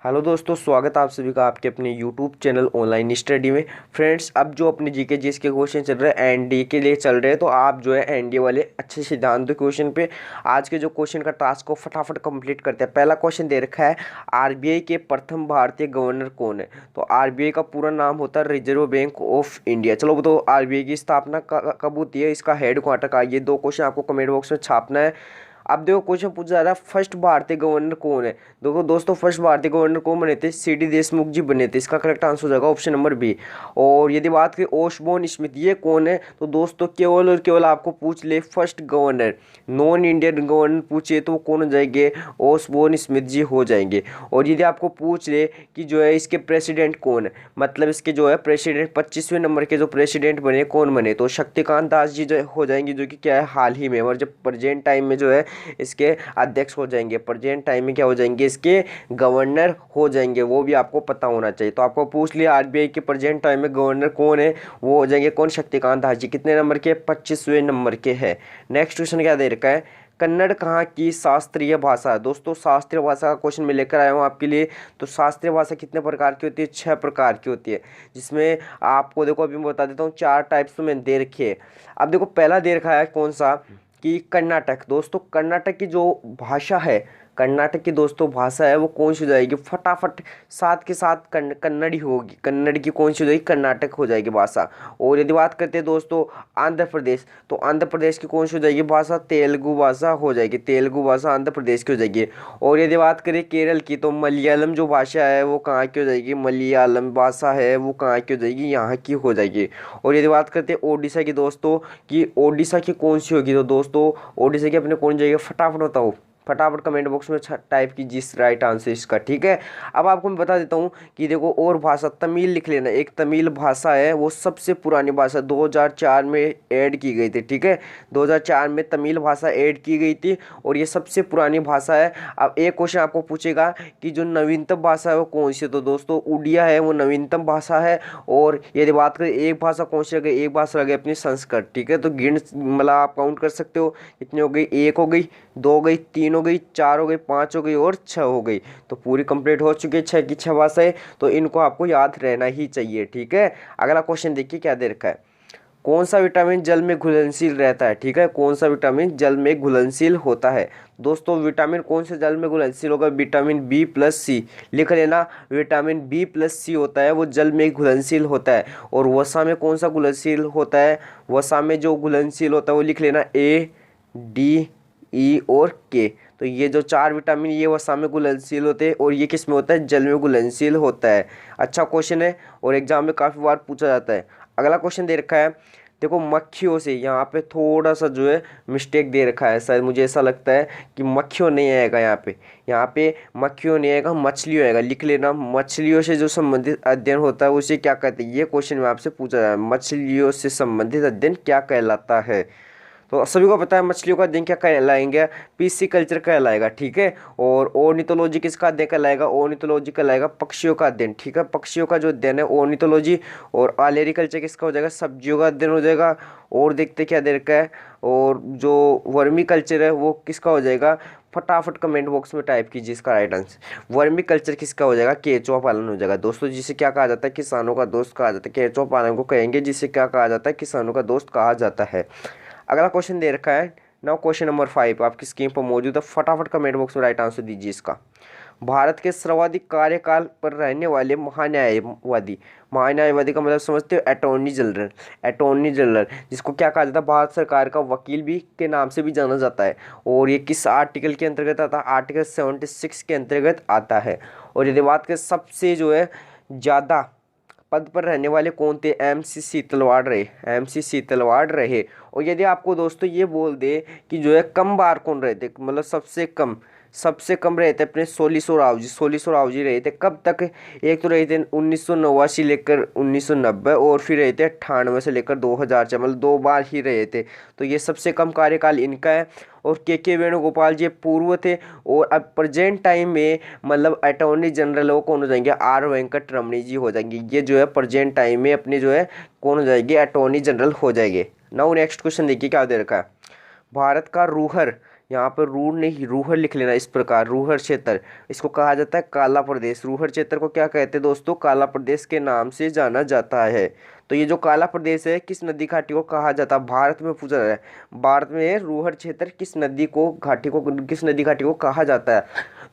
Hello दोस्तों, स्वागत है आप सभी का आपके अपने यूट्यूब चैनल ऑनलाइन स्टडी में। फ्रेंड्स, अब जो अपने जीके जीएस के क्वेश्चन चल रहे हैं एनडीए के लिए चल रहे हैं, तो आप जो है एनडीए वाले अच्छे से ध्यान दो क्वेश्चन पे। आज के जो क्वेश्चन का टास्क को फटाफट कंप्लीट करते हैं। पहला क्वेश्चन दे रखा है, आरबीआई के प्रथम भारतीय गवर्नर कौन है। तो आरबीआई का पूरा नाम होता है रिजर्व बैंक ऑफ इंडिया। चलो, तो आरबीआई की स्थापना कब होती है, इसका हेड क्वार्टर का, ये दो क्वेश्चन आपको कमेंट बॉक्स में छापना है। अब देखो, क्वेश्चन पूछा जा रहा है फर्स्ट भारतीय गवर्नर कौन है। देखो दोस्तों, फर्स्ट भारतीय गवर्नर कौन बने थे, सीडी देशमुख जी बने थे। इसका करेक्ट आंसर हो जाएगा ऑप्शन नंबर बी। और यदि बात करें ओशबोर्न स्मिथ, ये कौन है, तो दोस्तों केवल और केवल आपको पूछ ले first governor, non Indian governor पूछे तो कौन हो जाएंगे, ओशबोर्न स्मिथ जी हो जाएंगे। और यदि आपको पूछ ले कि जो है इसके प्रेसिडेंट कौन है, मतलब इसके जो है प्रेसिडेंट 25वें नंबर के जो प्रेसिडेंट बने कौन बने, तो शक्तिकांत दास जी जो हो जाएंगे, जो कि क्या है हाल ही में, और जब प्रेजेंट टाइम में जो है इसके अध्यक्ष हो जाएंगे, प्रेजेंट टाइम में क्या हो जाएंगे, इसके गवर्नर हो जाएंगे। वो भी आपको पता होना चाहिए। तो आपको पूछ लिया आरबीआई के प्रेजेंट टाइम में गवर्नर कौन है, वो हो जाएंगे कौन, शक्तिकांत दास जी। कितने नंबर के, 25वें नंबर के है। नेक्स्ट क्वेश्चन क्या दे रखा है, कन्नड़ कहाँ की शास्त्रीय भाषा है। दोस्तों, शास्त्रीय भाषा का क्वेश्चन मैं लेकर आया हूँ आपके लिए। तो शास्त्रीय भाषा कितने प्रकार की होती है, 6 प्रकार की होती है, जिसमें आपको देखो अभी मैं बता देता हूँ 4 टाइप्स तो मैंने दे रखी है। अब देखो, पहला दे रखा है कौन सा, कि कर्नाटक। दोस्तों, कर्नाटक की जो भाषा है, कर्नाटक की दोस्तों भाषा है, वो कौन सी हो जाएगी, फटाफट साथ के साथ कन्नड़ी होगी। कन्नड़ की कौन सी हो जाएगी, कर्नाटक हो जाएगी भाषा। और यदि बात करते हैं दोस्तों आंध्र प्रदेश, तो आंध्र प्रदेश की कौन सी हो जाएगी भाषा, तेलुगु भाषा हो जाएगी। तेलुगु भाषा आंध्र प्रदेश की हो जाएगी। और यदि बात करें केरल की, तो मलयालम जो भाषा है वो कहाँ की हो जाएगी, मलयालम भाषा है वो कहाँ की हो जाएगी, यहाँ की हो जाएगी। और यदि बात करते हैं ओडिशा की दोस्तों, कि ओडिशा की कौन सी होगी, तो दोस्तों ओडिशा की अपने कौन जाएगी, फटाफट बताओ, फटाफट कमेंट बॉक्स में टाइप की जिस राइट आंसर इसका, ठीक है। अब आपको मैं बता देता हूँ कि देखो, और भाषा तमिल लिख लेना। एक तमिल भाषा है, वो सबसे पुरानी भाषा 2004 में ऐड की गई थी, ठीक है। 2004 में तमिल भाषा ऐड की गई थी और ये सबसे पुरानी भाषा है। अब एक क्वेश्चन आपको पूछेगा कि जो नवीनतम भाषा है वो कौन सी है, तो दोस्तों उड़िया है, वो नवीनतम भाषा है। और यदि बात करें एक भाषा कौन सी रह गई, एक भाषा रह गई अपनी संस्कृत, ठीक है। तो गिन मतलब आप काउंट कर सकते हो, कितनी हो गई, 1 हो गई, 2 हो गई, 3 हो गई, 4 हो गई, 5 हो गई और 6 हो गई। तो पूरी कंप्लीट हो चुकी है 6 की 6 भाषाएं। तो इनको आपको याद रहना ही चाहिए, ठीक है। अगला क्वेश्चन देखिए क्या दे रखा है, कौन सा विटामिन जल में घुलनशील रहता है, ठीक है। कौन सा विटामिन जल में घुलनशील होता है। दोस्तों, विटामिन कौन से जल में घुलनशील होगा, विटामिन बी प्लस सी, लिख लेना। विटामिन बी प्लस सी होता है वो जल में घुलनशील होता है। और वसा में कौन सा घुलनशील होता है, वसा में जो घुलनशील होता है वो लिख लेना, ए, डी, ई और के। तो ये जो 4 विटामिन ये वसा में घुलनशील होते हैं और ये किस में होता है, जल में घुलनशील होता है। अच्छा क्वेश्चन है और एग्जाम में काफ़ी बार पूछा जाता है। अगला क्वेश्चन दे रखा है, देखो मक्खियों से, यहाँ पे थोड़ा सा जो है मिस्टेक दे रखा है, शायद मुझे ऐसा लगता है कि मक्खियों नहीं आएगा यहाँ पे मक्खियों नहीं आएगा, मछलियों आएगा, लिख लेना। मछलियों से जो संबंधित अध्ययन होता है उसे क्या कहते हैं, ये क्वेश्चन में आपसे पूछा जाए, मछलियों से संबंधित अध्ययन क्या कहलाता है। तो सभी को पता है मछलियों का अध्ययन क्या कहलाएंगे, पीसी कल्चर कहलाएगा, ठीक है। और ऑर्निथोलॉजी किसका अध्ययन कहलाएगा, ऑर्निथोलॉजी कहलाएगा पक्षियों का अध्ययन, ठीक है। पक्षियों का जो अध्ययन है ऑर्निथोलॉजी। और आलेरी कल्चर किसका हो जाएगा, सब्जियों का अध्ययन हो जाएगा। और देखते क्या दे रखा है, और जो वर्मी कल्चर है वो किसका हो जाएगा, फटाफट कमेंट बॉक्स में टाइप कीजिए इसका राइट आंसर। वर्मी कल्चर किसका हो जाएगा, केंचुआ पालन हो जाएगा। दोस्तों, जिसे क्या कहा जाता है, किसानों का दोस्त कहा जाता है, केंचुआ पालन को कहेंगे जिसे क्या कहा जाता है, किसानों का दोस्त कहा जाता है। अगला क्वेश्चन दे रखा है, नाउ क्वेश्चन नंबर 5 आपकी स्क्रीन पर मौजूद है, फटाफट कमेंट बॉक्स में राइट आंसर दीजिए इसका। भारत के सर्वाधिक कार्यकाल पर रहने वाले महान्यायवादी का मतलब समझते हो, अटॉर्नी जनरल। अटॉर्नी जनरल जिसको क्या कहा जाता है, भारत सरकार का वकील भी के नाम से भी जाना जाता है। और ये किस आर्टिकल के अंतर्गत आता है, आर्टिकल 76 के अंतर्गत आता है। और यदि बात करें सबसे जो है ज़्यादा पद पर रहने वाले कौन थे, एमसी सीतलवाड़ रहे, एमसी सीतलवाड़ रहे। और यदि आपको दोस्तों ये बोल दे कि जो है कम बार कौन रहे थे, मतलब सबसे कम रहे थे अपने सोलिसो राव जी रहे थे। कब तक, एक तो रहे थे 1989 लेकर 1990 और फिर रहे थे 98 से लेकर 2004, मतलब 2 बार ही रहे थे। तो ये सबसे कम कार्यकाल इनका है। और के वेणुगोपाल जी पूर्व थे। और अब प्रेजेंट टाइम में मतलब अटॉर्नी जनरल वो कौन हो जाएंगे, आर वेंकट रमणी जी हो जाएंगे। ये जो है प्रेजेंट टाइम में अपने जो है कौन हो जाएंगे, अटॉर्नी जनरल हो जाएंगे। नाउ नेक्स्ट क्वेश्चन देखिए क्या दे रखा है, भारत का रूहर यहाँ पर रूर नहीं रूहर लिख लेना इस प्रकार, रूहर क्षेत्र, इसको कहा जाता है काला प्रदेश। रूहर क्षेत्र को क्या कहते हैं दोस्तों? काला प्रदेश के नाम से जाना जाता है। तो ये जो काला प्रदेश है किस नदी घाटी को कहा जाता है? भारत में पूछा है, भारत में रूहर क्षेत्र किस नदी घाटी को कहा जाता है?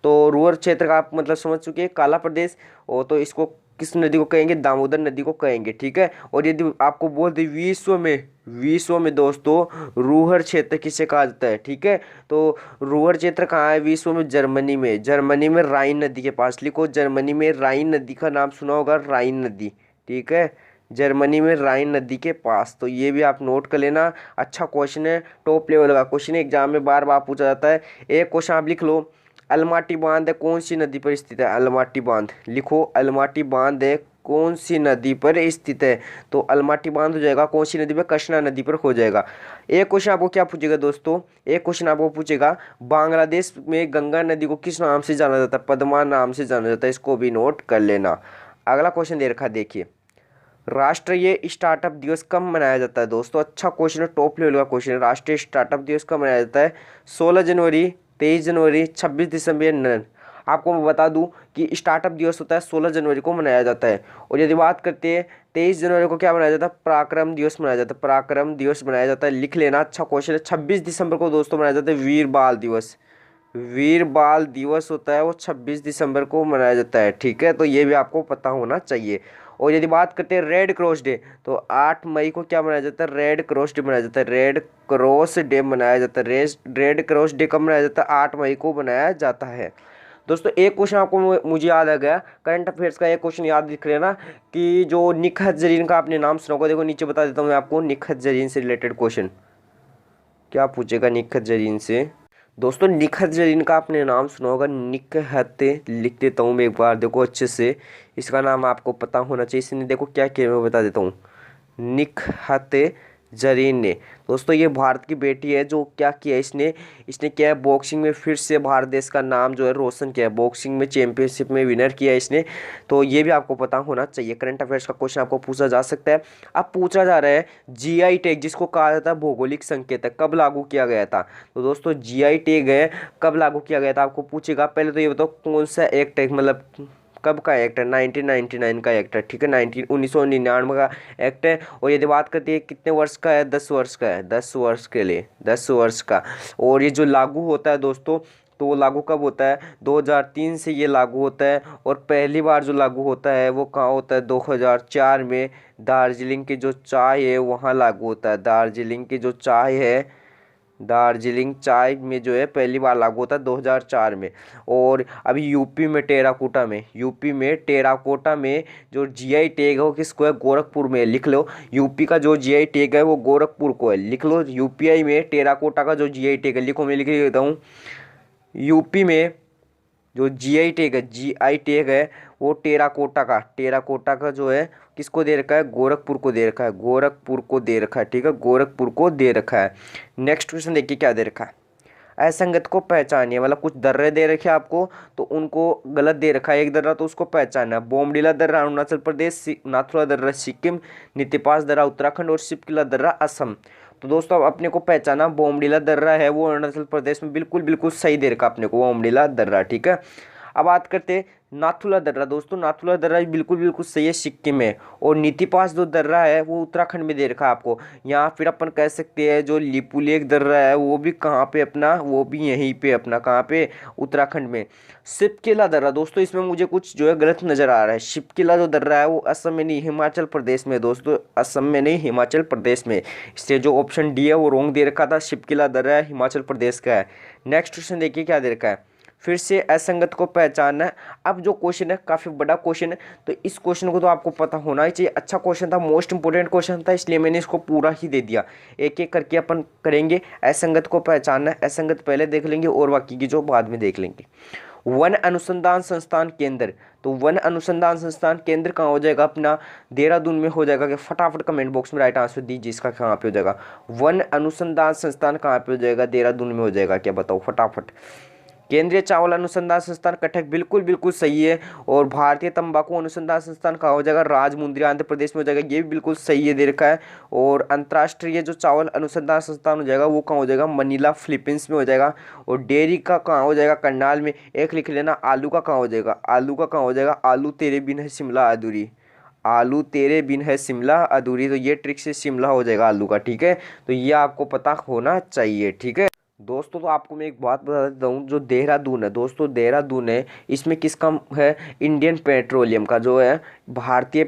तो रूहर क्षेत्र का आप मतलब समझ चुके हैं, काला प्रदेश। और तो इसको किस नदी को कहेंगे? दामोदर नदी को कहेंगे, ठीक है। और यदि आपको बोल दे विश्व में दोस्तों रूहर क्षेत्र किसे कहा जाता है, ठीक है। तो रूहर क्षेत्र कहाँ है विश्व में? जर्मनी में राइन नदी के पास। लिखो, जर्मनी में राइन नदी का नाम सुना होगा, राइन नदी, ठीक है, जर्मनी में राइन नदी के पास। तो ये भी आप नोट कर लेना, अच्छा क्वेश्चन है, टॉप लेवल का क्वेश्चन है, एग्जाम में बार बार पूछा जाता है। एक क्वेश्चन आप लिख लो, अलमाटी बांध है कौन सी नदी पर स्थित है? अलमाटी बांध लिखो, अलमाटी बांध है कौन सी नदी पर स्थित है? तो अलमाटी बांध हो जाएगा कौन सी नदी पर? कृष्णा नदी पर हो जाएगा। एक क्वेश्चन आपको क्या पूछेगा दोस्तों? एक क्वेश्चन आपको पूछेगा, बांग्लादेश में गंगा नदी को किस नाम से जाना जाता है? पद्मा नाम से जाना जाता है, इसको भी नोट कर लेना। अगला क्वेश्चन दे रखा, देखिए, राष्ट्रीय स्टार्टअप दिवस कब मनाया जाता है दोस्तों? अच्छा क्वेश्चन है, टॉप लेवल का क्वेश्चन है। राष्ट्रीय स्टार्टअप दिवस कब मनाया जाता है? 16 जनवरी, 23 जनवरी, 26 दिसंबर, नन। आपको मैं बता दूं कि स्टार्टअप दिवस होता है 16 जनवरी को मनाया जाता है। और यदि बात करते हैं 23 जनवरी को क्या मनाया जाता है? पराक्रम दिवस मनाया जाता है, पराक्रम दिवस मनाया जाता है, लिख लेना, अच्छा क्वेश्चन है। 26 दिसंबर को दोस्तों मनाया जाता है वीर बाल दिवस, वीर बाल दिवस होता है वो 26 दिसंबर को मनाया जाता है, ठीक है। तो ये भी आपको पता होना चाहिए। और यदि बात करते हैं रेड क्रॉस डे, तो 8 मई को क्या मनाया जाता है? रेड क्रॉस डे मनाया जाता है, रेड क्रॉस डे मनाया जाता है। रेड क्रॉस डे कब मनाया जाता है? 8 मई को मनाया जाता है। दोस्तों एक क्वेश्चन आपको मुझे याद आ गया, करंट अफेयर्स का एक क्वेश्चन याद लिख लेना कि जो निखत जरीन का आपने नाम सुना होगा, देखो नीचे बता देता हूँ मैं आपको, निखत जरीन से रिलेटेड क्वेश्चन क्या पूछेगा निखत जरीन से? दोस्तों निखत जरीन का आपने नाम सुना होगा, निखत लिख देता हूँ मैं एक बार, देखो अच्छे से, इसका नाम आपको पता होना चाहिए। इसने देखो क्या किया, मैं बता देता हूँ। निखत जरीन ने दोस्तों ये भारत की बेटी है, जो क्या किया इसने क्या है, बॉक्सिंग में फिर से भारत देश का नाम जो है रोशन किया है, बॉक्सिंग में चैंपियनशिप में विनर किया है इसने। तो ये भी आपको पता होना चाहिए, करंट अफेयर्स का क्वेश्चन आपको पूछा जा सकता है। अब पूछा जा रहा है जीआई टैग, जिसको कहा जाता है भौगोलिक संकेत है, कब लागू किया गया था? तो दोस्तों जीआई टैग है कब लागू किया गया था आपको पूछेगा। पहले तो ये बताओ कौन सा एक्ट है, मतलब कब का एक्ट है? 1999 का एक्ट है, ठीक है, 1999 का एक्ट है। और यदि बात करती है कितने वर्ष का है? 10 वर्ष का है, 10 वर्ष के लिए, 10 वर्ष का। और ये जो लागू होता है दोस्तों, तो वो लागू कब होता है? 2003 से ये लागू होता है। और पहली बार जो लागू होता है वो कहाँ होता है? 2004 में दार्जिलिंग की जो चाय है वहाँ लागू होता है। दार्जिलिंग की जो चाय है, दार्जिलिंग चाय में जो है पहली बार लागू होता है 2004 में। और अभी यूपी में टेराकोटा में जो जीआई टैग है वो किसको है? गोरखपुर में, लिख लो, यूपी का जो जीआई टैग है वो गोरखपुर को है, लिख लो। यूपीआई में टेराकोटा का जो जीआई टैग है, लिखो, मैं लिख देता हूँ, यूपी में जो जीआई टैग है वो टेराकोटा का जो है किसको दे रखा है? गोरखपुर को दे रखा है, गोरखपुर को दे रखा है, ठीक है, गोरखपुर को दे रखा है। नेक्स्ट क्वेश्चन देखिए क्या दे रखा है, असंगत को पहचानिए, मतलब कुछ दर्रे दे रखे आपको तो उनको गलत दे रखा है एक दर्रा, तो उसको पहचानना। बोमडीला दर्रा अरुणाचल प्रदेश, नाथुला दर्रा सिक्किम, नीतिपास दर्रा उत्तराखंड और शिपकिला दर्रा असम। तो दोस्तों अब अपने को पहचाना, बोमडीला दर्रा है वो अरुणाचल प्रदेश में, बिल्कुल सही दे रखा अपने को बोमडीला दर्रा, ठीक है। अब बात करते नाथुला दर्रा, दोस्तों नाथुला दर्रा बिल्कुल सही है, सिक्किम में। और नीतिपास जो दर्रा है वो उत्तराखंड में दे रखा है आपको। यहाँ फिर अपन कह सकते हैं जो लिपुलेख दर्रा है वो भी कहाँ पे अपना, वो भी यहीं पे अपना, कहाँ पे? उत्तराखंड में। शिपकिला दर्रा दोस्तों इसमें मुझे कुछ जो है गलत नज़र आ रहा है। शिपकिला जो दर्रा है वो असम में नहीं हिमाचल प्रदेश में दोस्तों, असम में नहीं हिमाचल प्रदेश में। इससे जो ऑप्शन डी है वो रॉन्ग दे रखा था, शिपकिला दर्रा हिमाचल प्रदेश का है। नेक्स्ट क्वेश्चन देखिए क्या दे रखा है, फिर से असंगत को पहचानना है। अब जो क्वेश्चन है काफ़ी बड़ा क्वेश्चन है, तो इस क्वेश्चन को तो आपको पता होना ही चाहिए। अच्छा क्वेश्चन था, मोस्ट इंपोर्टेंट क्वेश्चन था, इसलिए मैंने इसको पूरा ही दे दिया। एक एक करके अपन करेंगे। असंगत को पहचानना है, असंगत पहले देख लेंगे और बाकी की जो बाद में देख लेंगे। वन अनुसंधान संस्थान केंद्र, तो वन अनुसंधान संस्थान केंद्र कहाँ हो जाएगा अपना? देहरादून में हो जाएगा क्या? फटाफट कमेंट बॉक्स में राइट आंसर दीजिए, इसका कहाँ पे हो जाएगा? वन अनुसंधान संस्थान कहाँ पे हो जाएगा? देहरादून में हो जाएगा क्या? बताओ फटाफट। केंद्रीय चावल अनुसंधान संस्थान कटक, बिल्कुल बिल्कुल सही है। और भारतीय तंबाकू अनुसंधान संस्थान कहाँ हो जाएगा, राजमुंद्री आंध्र प्रदेश में हो जाएगा, ये भी बिल्कुल सही है दे रखा है। और अंतर्राष्ट्रीय जो चावल अनुसंधान संस्थान हो जाएगा वो कहाँ हो जाएगा, मनीला फिलीपींस में हो जाएगा। और डेयरी का कहाँ हो जाएगा, करनाल में। एक लिख लेना, आलू का कहाँ हो जाएगा, आलू का कहाँ हो जाएगा, आलू तेरे बिन है शिमला अधूरी, आलू तेरे बिन है शिमला अधूरी, तो ये ट्रिक से शिमला हो जाएगा आलू का, ठीक है। तो ये आपको पता होना चाहिए, ठीक है दोस्तों। तो आपको मैं एक बात बता देता हूँ, जो देहरादून है दोस्तों, देहरादून है, इसमें किसका है, इंडियन पेट्रोलियम का जो है, भारतीय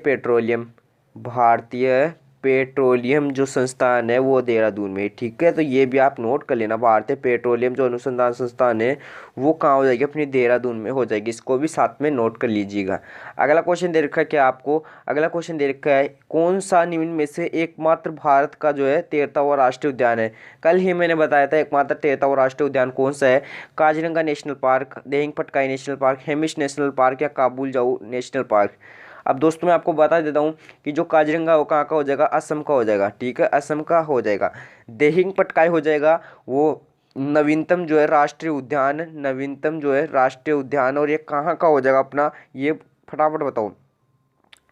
पेट्रोलियम जो संस्थान है वो देहरादून में, ठीक है। तो ये भी आप नोट कर लेना, भारतीय पेट्रोलियम जो अनुसंधान संस्थान है वो कहाँ हो जाएगी, अपनी देहरादून में हो जाएगी, इसको भी साथ में नोट कर लीजिएगा। अगला क्वेश्चन दे रखा है क्या आपको, अगला क्वेश्चन दे रखा है, कौन सा निम्न में से एकमात्र भारत का जो है 13वां राष्ट्रीय उद्यान है। कल ही मैंने बताया था एकमात्र 13वां राष्ट्रीय उद्यान कौन सा है, Kaziranga national park, Dehing Patkai national park, Hamish national park या काबुल जाऊ नेशनल पार्क। अब दोस्तों मैं आपको बता देता हूँ कि जो काजीरंगा वो कहाँ का हो जाएगा, असम का हो जाएगा, ठीक है, असम का हो जाएगा। देहिंग पटकाई हो जाएगा वो नवीनतम जो है राष्ट्रीय उद्यान, नवीनतम जो है राष्ट्रीय उद्यान, और ये कहाँ का हो जाएगा अपना, ये फटाफट बताओ,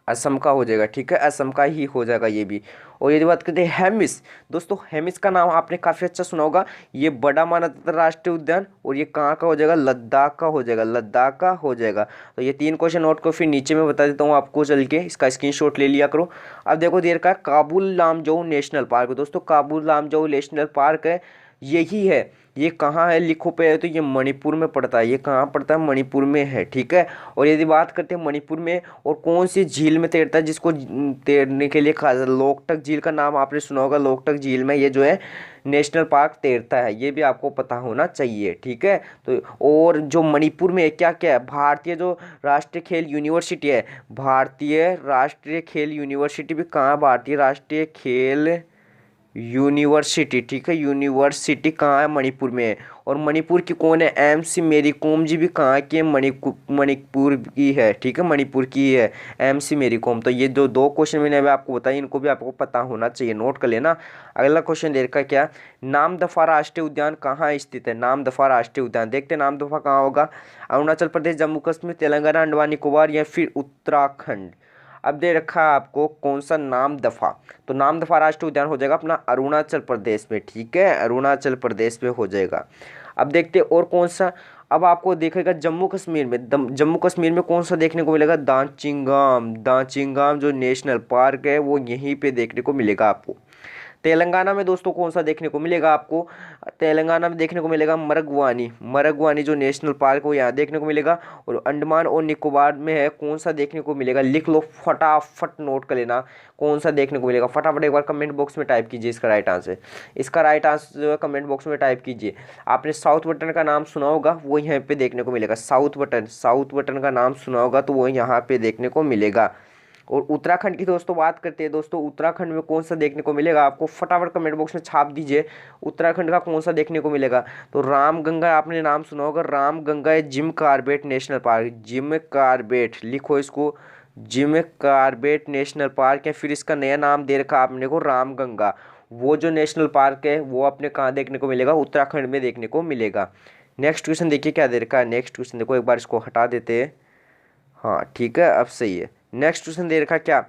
असम का हो जाएगा, ठीक है, असम का ही हो जाएगा ये भी। और यदि बात करते हैं हेमिस, दोस्तों हेमिस का नाम आपने काफ़ी अच्छा सुना होगा, ये बड़ा माना जाता है राष्ट्रीय उद्यान, और ये कहाँ का हो जाएगा, लद्दाख का हो जाएगा, लद्दाख का हो जाएगा। तो ये 3 क्वेश्चन नोट को फिर नीचे में बता देता हूँ आपको, चल के इसका स्क्रीनशॉट ले लिया करो। अब देखो देर का काबुल लामजाऊ नेशनल पार्क, दोस्तों काबुल लामजाऊ नेशनल पार्क है, यही है, ये कहाँ है लिखो पे है, तो ये मणिपुर में पड़ता है, ये कहाँ पड़ता है, मणिपुर में है, ठीक है। और यदि बात करते हैं मणिपुर में और कौन सी झील में तैरता है, जिसको तैरने के लिए खास लोकटक झील का नाम आपने सुना होगा, लोकटक झील में ये जो है नेशनल पार्क तैरता है, ये भी आपको पता होना चाहिए, ठीक है। तो और जो मणिपुर में क्या क्या है, भारतीय जो राष्ट्रीय खेल यूनिवर्सिटी है, भारतीय राष्ट्रीय खेल यूनिवर्सिटी भी कहाँ, भारतीय राष्ट्रीय खेल यूनिवर्सिटी, ठीक है, यूनिवर्सिटी कहाँ है, मणिपुर में है। और मणिपुर की कौन है, MC मेरी कॉम जी भी कहाँ की है, मणिपुर की है, ठीक है, मणिपुर की है MC मेरी कॉम। तो ये जो 2 क्वेश्चन मैंने अभी आपको बताया, इनको भी आपको पता होना चाहिए, नोट कर लेना। अगला क्वेश्चन दे रखा है क्या, नामदफा राष्ट्रीय उद्यान कहाँ स्थित है, नामदफा राष्ट्रीय उद्यान, देखते हैं नामदफा कहाँ होगा, अरुणाचल प्रदेश, जम्मू कश्मीर, तेलंगाना, अंडमान निकोबार या फिर उत्तराखंड। अब दे रखा है आपको कौन सा, नामदफा, तो नामदफा राष्ट्रीय उद्यान हो जाएगा अपना अरुणाचल प्रदेश में, ठीक है, अरुणाचल प्रदेश में हो जाएगा। अब देखते हैं और कौन सा, अब आपको देखेगा जम्मू कश्मीर में, जम्मू कश्मीर में कौन सा देखने को मिलेगा, दांचिंगाम, दांचिंगाम जो नेशनल पार्क है वो यहीं पे देखने को मिलेगा आपको। तेलंगाना में दोस्तों कौन सा देखने को मिलेगा आपको, तेलंगाना में देखने को मिलेगा मरगवानी, मरगवानी जो नेशनल पार्क हो यहाँ देखने को मिलेगा। और अंडमान और निकोबार में है, कौन सा देखने को मिलेगा, लिख लो फटाफट, नोट कर लेना कौन सा देखने को मिलेगा, फटाफट एक बार कमेंट बॉक्स में टाइप कीजिए इसका राइट आंसर, इसका राइट आंसर जो है कमेंट बॉक्स में टाइप कीजिए। आपने साउथ बटन का नाम सुना होगा, वो यहाँ पे देखने को मिलेगा, साउथ बटन, साउथ बटन का नाम सुना होगा तो वो यहाँ पे देखने को मिलेगा। और उत्तराखंड की दोस्तों बात करते हैं, दोस्तों उत्तराखंड में कौन सा देखने को मिलेगा आपको, फटाफट कमेंट बॉक्स में छाप दीजिए, उत्तराखंड का कौन सा देखने को मिलेगा। तो रामगंगा आपने नाम सुना होगा, रामगंगा है Jim Corbett National Park, Jim Corbett लिखो इसको, जिम कार्बेट नेशनल पार्क है। फिर इसका नया नाम दे रखा आपने को रामगंगा, वो जो नेशनल पार्क है वो अपने कहाँ देखने को मिलेगा, उत्तराखंड में देखने को मिलेगा। नेक्स्ट क्वेश्चन देखिए क्या दे रखा है, नेक्स्ट क्वेश्चन देखो, एक बार इसको हटा देते हैं, हाँ ठीक है अब सही है। नेक्स्ट क्वेश्चन दे रखा क्या,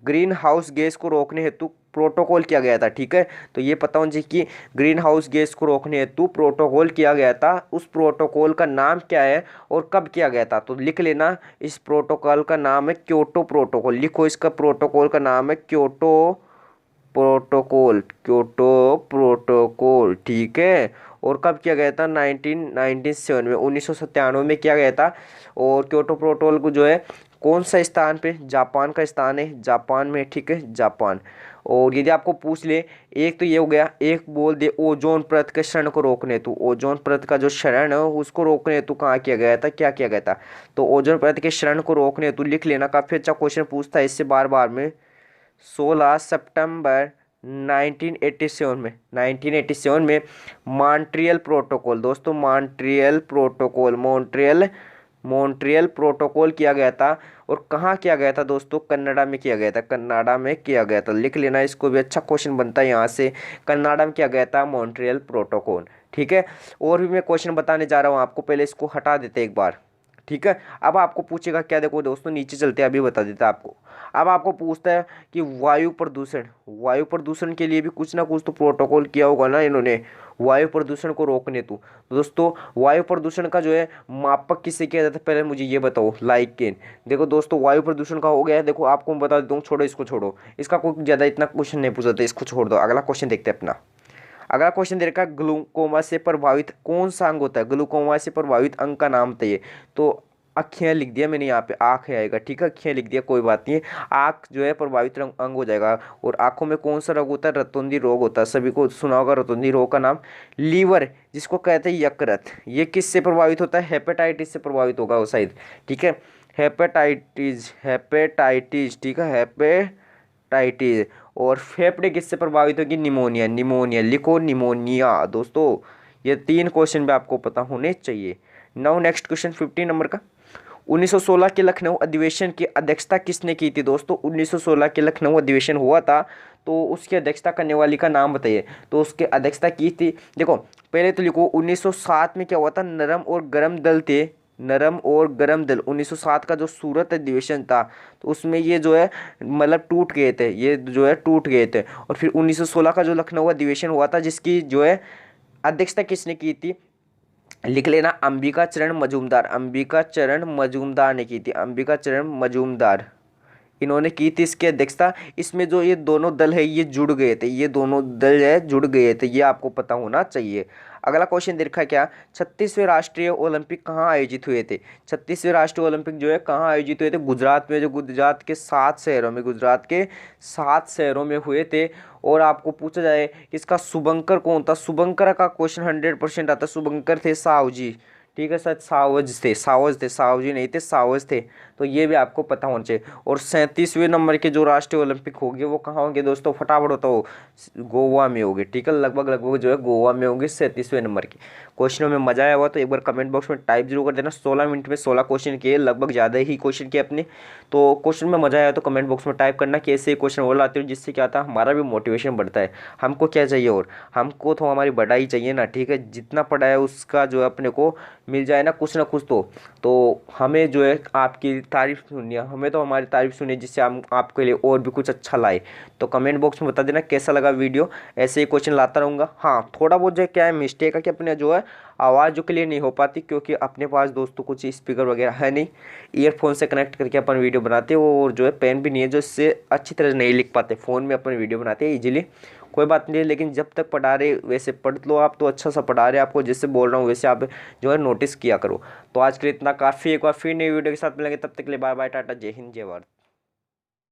ग्रीन हाउस गैस को रोकने हेतु प्रोटोकॉल किया गया था, ठीक है। तो ये पता होना चाहिए कि ग्रीन हाउस गैस को रोकने हेतु प्रोटोकॉल किया गया था, उस प्रोटोकॉल का नाम क्या है और कब किया गया था, तो लिख लेना, इस प्रोटोकॉल का नाम है क्योटो प्रोटोकॉल, लिखो इसका प्रोटोकॉल का नाम है क्योटो प्रोटोकॉल, क्योटो प्रोटोकॉल, ठीक है। और कब किया गया था, 1997 में, 1997 में किया गया था। और क्योटो प्रोटोकॉल को जो है कौन सा स्थान पे, जापान का स्थान है, जापान में, ठीक है, जापान। और यदि आपको पूछ ले, एक तो ये हो गया, एक बोल दे ओजोन परत के क्षरण को रोकने हेतु, ओजोन परत का जो क्षरण है उसको रोकने हेतु कहाँ किया गया था, क्या किया गया था, तो ओजोन परत के क्षरण को रोकने हेतु लिख लेना, काफ़ी अच्छा क्वेश्चन पूछता है इससे बार बार में। 16 सितंबर 1987 में मॉन्ट्रियल प्रोटोकॉल, दोस्तों मॉन्ट्रियल प्रोटोकॉल, मॉन्ट्रियल प्रोटोकॉल किया गया था। और कहाँ किया गया था दोस्तों, कनाडा में किया गया था, कनाडा में किया गया था, लिख लेना इसको भी, अच्छा क्वेश्चन बनता है यहाँ से, कनाडा में किया गया था मॉन्ट्रियल प्रोटोकॉल, ठीक है। और भी मैं क्वेश्चन बताने जा रहा हूँ आपको, पहले इसको हटा देते एक बार, ठीक है। अब आपको पूछेगा क्या, देखो दोस्तों नीचे चलते हैं, अभी बता देता है आपको। अब आपको पूछता है कि वायु प्रदूषण के लिए भी कुछ ना कुछ तो प्रोटोकॉल किया होगा ना इन्होंने, वायु प्रदूषण को रोकने। तो दोस्तों वायु प्रदूषण का जो है मापक किससे किया जाता है, पहले मुझे ये बताओ लाइकेन। देखो दोस्तों वायु प्रदूषण का हो गया है, देखो आपको मैं बता देता हूँ, छोड़ो इसको, छोड़ो इसका कोई ज़्यादा इतना क्वेश्चन नहीं पूछा था, इसको छोड़ दो। अगला क्वेश्चन देखते हैं अपना। अगला क्वेश्चन दे रखा है ग्लूकोमा से प्रभावित कौन सा अंग होता है, ग्लूकोमा से प्रभावित अंग का नाम बताइए। तो अखियाँ लिख दिया मैंने, यहाँ पे आँख आएगा, ठीक है, अखियाँ लिख दिया, कोई बात नहीं है। आँख जो है प्रभावित अंग हो जाएगा। और आँखों में कौन सा रोग होता है, रतौंधी रोग होता है, सभी को सुना होगा रतौंधी रोग का नाम। लीवर जिसको कहते हैं यकृत, ये किससे प्रभावित होता है, हेपेटाइटिस से प्रभावित होगा वो शायद, ठीक है, हेपेटाइटिस, ठीक है, हेपेटाइटिस। और फेफड़े किससे प्रभावित होगी, निमोनिया, लिखो निमोनिया दोस्तों। ये 3 क्वेश्चन भी आपको पता होने चाहिए। नाउ नेक्स्ट क्वेश्चन 15 नंबर का। 1916 के लखनऊ अधिवेशन की अध्यक्षता किसने की थी दोस्तों, 1916 के लखनऊ अधिवेशन हुआ था, तो उसकी अध्यक्षता करने वाली का नाम बताइए। तो उसकी अध्यक्षता की थी, देखो पहले तो लिखो 1907 में क्या हुआ था, नरम और गरम दल थे, नरम और गरम दल। 1907 का जो सूरत अधिवेशन था तो उसमें ये जो है मतलब टूट गए थे, ये जो है टूट गए थे। और फिर 1916 का जो लखनऊ अधिवेशन हुआ था जिसकी जो है अध्यक्षता किसने की थी, लिख लेना, अंबिका चरण मजूमदार ने की थी, अंबिका चरण मजूमदार, इन्होंने की थी इसकी अध्यक्षता। इसमें जो ये दोनों दल है ये जुड़ गए थे, ये दोनों दल है जुड़ गए थे, ये आपको पता होना चाहिए। अगला क्वेश्चन देखा क्या, 36वें राष्ट्रीय ओलंपिक कहाँ आयोजित हुए थे, 36वें राष्ट्रीय ओलंपिक जो है कहाँ आयोजित हुए थे, गुजरात में, जो गुजरात के 7 शहरों में, गुजरात के 7 शहरों में हुए थे। और आपको पूछा जाए कि इसका शुभंकर कौन था, शुभंकर का क्वेश्चन 100% आता है, शुभंकर थे सावजी, ठीक है, शायद सावजी नहीं थे, सावज थे। तो ये भी आपको पता होना चाहिए। और 37वें नंबर के जो राष्ट्रीय ओलंपिक होंगे वो कहाँ होंगे दोस्तों, फटाफट बताओ, गोवा में होंगे, ठीक है, लगभग जो है गोवा में होंगे 37वें नंबर के। क्वेश्चनों में मजा आया हुआ तो एक बार कमेंट बॉक्स में टाइप जरूर कर देना। 16 मिनट में 16 क्वेश्चन किए, लगभग ज़्यादा ही क्वेश्चन किए अपने। तो क्वेश्चन में मजा आया तो कमेंट बॉक्स में टाइप करना कि ऐसे ही क्वेश्चन और लाते हो, जिससे क्या था हमारा भी मोटिवेशन बढ़ता है। हमको क्या चाहिए, और हमको तो हमारी बढ़ाई चाहिए ना, ठीक है, जितना पढ़ा है उसका जो है अपने को मिल जाए ना कुछ तो हमें जो है आपकी तारीफ सुननी है, हमें तो हमारी तारीफ सुनिए, जिससे हम आपके लिए और भी कुछ अच्छा लाए। तो कमेंट बॉक्स में बता देना कैसा लगा वीडियो, ऐसे ही क्वेश्चन लाता रहूँगा। हाँ थोड़ा बहुत जो है क्या है मिस्टेक है कि अपने जो है आवाज़ जो क्लियर नहीं हो पाती, क्योंकि अपने पास दोस्तों कुछ स्पीकर वगैरह है नहीं, ईयरफोन से कनेक्ट करके अपन वीडियो बनाते हैं, और जो है पेन भी नहीं है जो इससे अच्छी तरह नहीं लिख पाते, फ़ोन में अपन वीडियो बनाते हैं ईजिली, कोई बात नहीं है। लेकिन जब तक पढ़ा रहे वैसे पढ़ लो आप, तो अच्छा सा पढ़ा रहे आपको, जैसे बोल रहा हूँ वैसे आप जो है नोटिस किया करो। तो आज के लिए इतना काफ़ी है, एक बार फिर नई वीडियो के साथ मिलेंगे, तब तक के लिए बाय बाय, टाटा, जय हिंद, जय भारत।